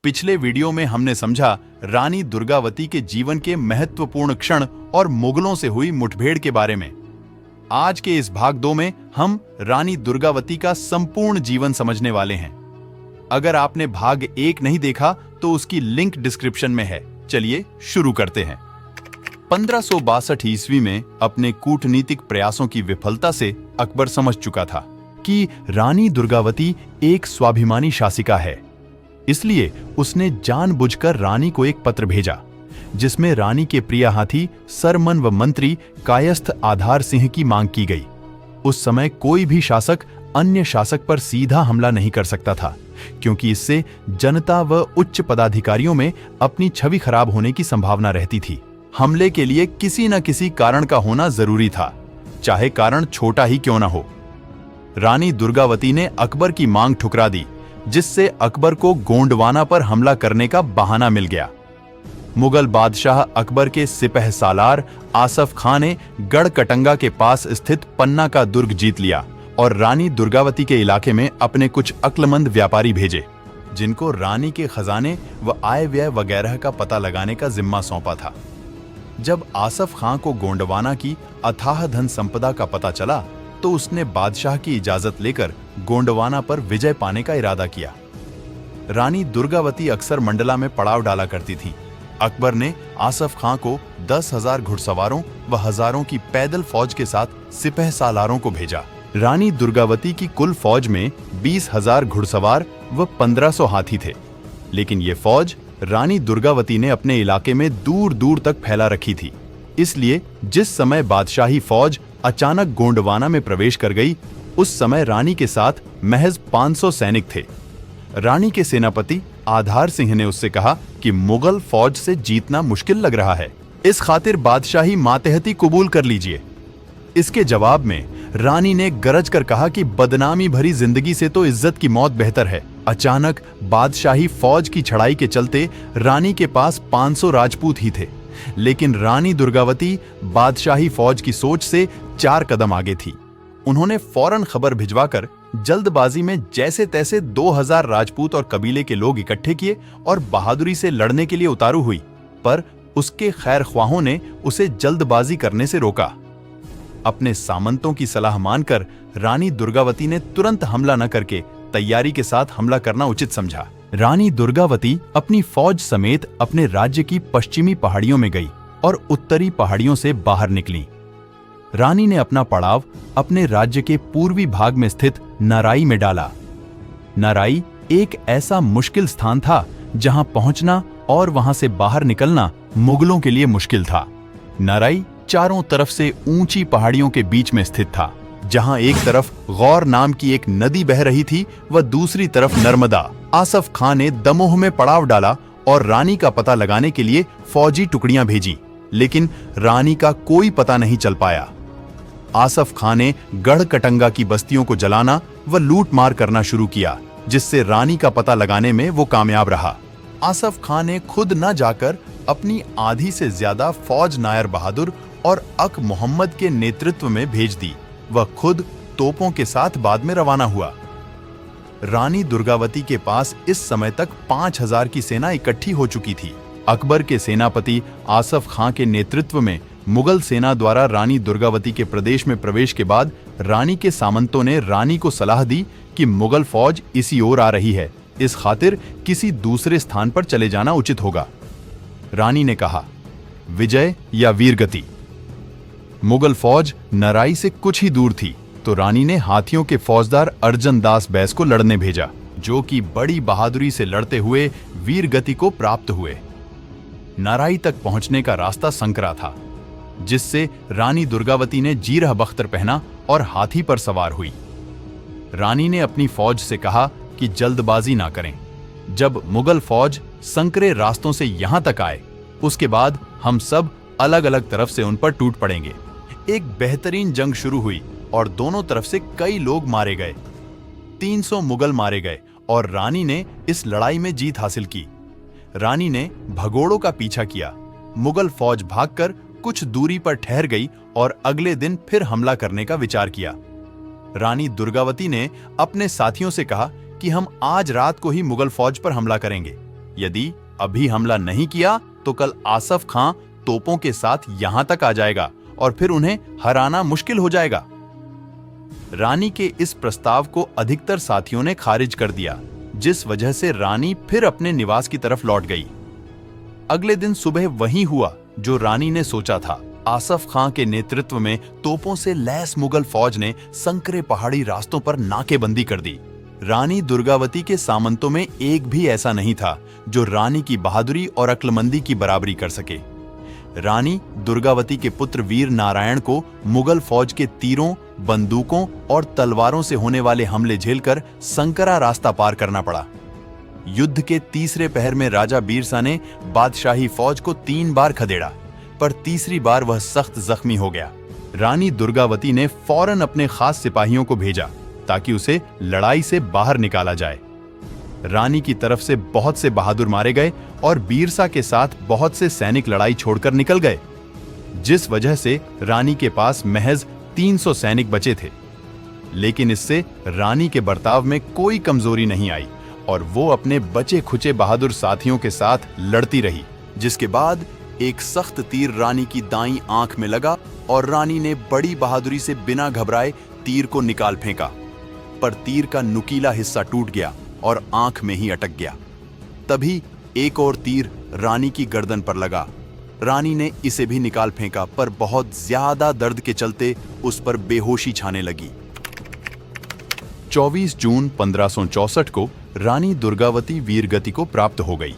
पिछले वीडियो में हमने समझा रानी दुर्गावती के जीवन के महत्वपूर्ण क्षण और मुगलों से हुई मुठभेड़ के बारे में। आज के इस भाग 2 में हम रानी दुर्गावती का संपूर्ण जीवन समझने वाले हैं। अगर आपने भाग 1 नहीं देखा तो उसकी लिंक डिस्क्रिप्शन में है। चलिए शुरू करते हैं। 1562 ईस्वी में अपने कूटनीतिक प्रयासों की विफलता से अकबर समझ चुका था कि रानी दुर्गावती एक स्वाभिमानी शासिका है। इसलिए उसने जानबूझकर रानी को एक पत्र भेजा जिसमें रानी के प्रिय हाथी सरमन व मंत्री कायस्थ आधार सिंह की मांग की गई। उस समय कोई भी शासक अन्य शासक पर सीधा हमला नहीं कर सकता था, क्योंकि इससे जनता व उच्च पदाधिकारियों में अपनी छवि खराब होने की संभावना रहती थी। हमले के लिए किसी न किसी कारण का होना जरूरी था, चाहे कारण छोटा ही क्यों न हो। रानी दुर्गावती ने अकबर की मांग ठुकरा दी, जिससे अकबर को गोंडवाना पर हमला करने का बहाना मिल गया। मुगल बादशाह अकबर के सिपह सालार आसफ खां ने गढ़कटंगा के पास स्थित पन्ना का दुर्ग जीत लिया और रानी दुर्गावती के इलाके में अपने कुछ अक्लमंद व्यापारी भेजे, जिनको रानी के खजाने व आय व्यय वगैरह का पता लगाने का जिम्मा सौंपा था। जब आसफ खां को गोंडवाना की अथाह धन संपदा का पता चला तो उसने बादशाह की इजाजत लेकर गोंडवाना पर विजय पाने का इरादा किया। रानी दुर्गावती अक्सर मंडला में पड़ाव डाला करती थी। अकबर ने आसफ खां को 10,000 घुड़सवारों व हजारों की पैदल फौज के साथ सिपह सालारों को भेजा। रानी दुर्गावती की कुल फौज में 20,000 घुड़सवार व 1500 हाथी थे, लेकिन ये फौज रानी दुर्गावती ने अपने इलाके में दूर दूर तक फैला रखी थी। इसलिए जिस समय बादशाही फौज अचानक गोंडवाना में प्रवेश कर गई, उस समय रानी के साथ महज 500 सैनिक थे। रानी के सेनापति आधार सिंह ने उससे कहा कि मुगल फौज से जीतना मुश्किल लग रहा है, इस खातिर बादशाही मातहती कबूल कर लीजिए। इसके जवाब में रानी ने गरज कर कहा कि बदनामी भरी जिंदगी से तो इज्जत की मौत बेहतर है। अचानक बादशाही फौज की छड़ाई के चलते रानी के पास 500 राजपूत ही थे, लेकिन रानी दुर्गावती बादशाही फौज की सोच से 4 कदम आगे थी। उन्होंने फौरन खबर भिजवाकर जल्दबाजी में जैसे तैसे 2000 राजपूत और कबीले के लोग इकट्ठे किए और बहादुरी से लड़ने के लिए उतारू हुई, पर उसके खैरख्वाहों ने उसे जल्दबाजी करने से रोका। अपने सामंतों की सलाह मानकर रानी दुर्गावती ने तुरंत हमला न करके तैयारी के साथ हमला करना उचित समझा। रानी दुर्गावती अपनी फौज समेत अपने राज्य की पश्चिमी पहाड़ियों में गई और उत्तरी पहाड़ियों से बाहर निकली। रानी ने अपना पड़ाव अपने राज्य के पूर्वी भाग में स्थित नाराई में डाला। नाराई एक ऐसा मुश्किल स्थान था जहां पहुंचना और वहां से बाहर निकलना मुगलों के लिए मुश्किल था। नाराई चारों तरफ से ऊंची पहाड़ियों के बीच में स्थित था, जहां एक तरफ गौर नाम की एक नदी बह रही थी व दूसरी तरफ नर्मदा। आसफ खां ने दमोह में पड़ाव डाला और रानी का पता लगाने के लिए फौजी टुकड़ियां भेजी, लेकिन रानी का कोई पता नहीं चल पाया। आसफ खां ने गढ़कटंगा की बस्तियों को जलाना व लूट मार करना शुरू किया, जिससे रानी का पता लगाने में वो कामयाब रहा। आसफ खां ने खुद न जाकर अपनी आधी से ज्यादा फौज नायर बहादुर और अक मोहम्मद के नेतृत्व में भेज दी। वह खुद तोपों के साथ बाद में रवाना हुआ। रानी दुर्गावती के पास इस समय तक 5000 की सेना इकट्ठी हो चुकी थी। अकबर के सेनापति आसफ खां के नेतृत्व में मुगल सेना द्वारा रानी दुर्गावती के प्रदेश में प्रवेश के बाद रानी के सामंतों ने रानी को सलाह दी कि मुगल फौज इसी ओर आ रही है, इस खातिर किसी दूसरे स्थान पर चले जाना उचित होगा। रानी ने कहा, विजय या वीरगति। मुगल फौज नराई से कुछ ही दूर थी तो रानी ने हाथियों के फौजदार अर्जन दास बैस को लड़ने भेजा, जो कि बड़ी बहादुरी से लड़ते हुए वीरगति को प्राप्त हुए। नाराई तक पहुंचने का रास्ता संकरा था, जिससे रानी दुर्गावती ने जीरह बख्तर पहना और हाथी पर सवार हुई। रानी ने अपनी फौज से कहा कि जल्दबाजी ना करें। जब मुगल फौज संकरे रास्तों से यहां तक आए, उसके बाद हम सब अलग अलग तरफ से उन पर टूट पड़ेंगे। एक बेहतरीन जंग शुरू हुई और दोनों तरफ से कई लोग मारे गए। 300 मुगल मारे गए और रानी ने इस लड़ाई में जीत हासिल की। रानी ने भगोड़ों का पीछा किया। मुगल फौज भागकर कुछ दूरी पर ठहर गई और अगले दिन फिर हमला करने का विचार किया। रानी दुर्गावती ने अपने साथियों से कहा कि हम आज रात को ही मुगल फौज पर हमला करेंगे। यदि अभी हमला नहीं किया तो कल आसफ खां तोपों के साथ यहां तक आ जाएगा और फिर उन्हें हराना मुश्किल हो जाएगा। रानी के इस प्रस्ताव को अधिकतर साथियों ने खारिज कर दिया, जिस वजह से रानी फिर अपने निवास की तरफ लौट गई। अगले दिन सुबह वही हुआ जो रानी ने सोचा था। आसफ खां के नेतृत्व में तोपों से लैस मुगल फौज ने संकरे पहाड़ी रास्तों पर नाकेबंदी कर दी। रानी दुर्गावती के सामंतों में एक भी ऐसा नहीं था जो रानी की बहादुरी और अक्लमंदी की बराबरी कर सके। रानी दुर्गावती के पुत्र वीर नारायण को मुगल फौज के तीरों, बंदूकों और तलवारों से होने वाले हमले झेलकर संकरा रास्ता पार करना पड़ा। युद्ध के तीसरे पहर में राजा बीरसा ने बादशाही फौज को 3 बार खदेड़ा, पर तीसरी बार वह सख्त जख्मी हो गया। रानी दुर्गावती ने फौरन अपने खास सिपाहियों को भेजा ताकि उसे लड़ाई से बाहर निकाला जाए। रानी की तरफ से बहुत से बहादुर मारे गए और बीरसा के साथ बहुत से सैनिक लड़ाई छोड़कर निकल गए, जिस वजह से रानी के पास महज 300 सैनिक बचे थे। लेकिन इससे रानी के बर्ताव में कोई कमजोरी नहीं आई और वो अपने बचे खुचे बहादुर साथियों के साथ लड़ती रही, जिसके बाद एक सख्त तीर रानी की दाईं आंख में लगा और रानी ने बड़ी बहादुरी से बिना घबराए तीर को निकाल फेंका, पर तीर का नुकीला हिस्सा टूट गया और आंख में ही अटक गया। तभी एक और तीर रानी की गर्दन पर लगा। रानी ने इसे भी निकाल फेंका, पर बहुत ज्यादा दर्द के चलते उस पर बेहोशी छाने लगी। 24 जून 1564 को रानी दुर्गावती वीरगति को प्राप्त हो गई।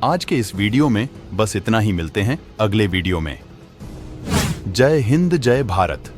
आज के इस वीडियो में बस इतना ही। मिलते हैं अगले वीडियो में। जय हिंद, जय भारत।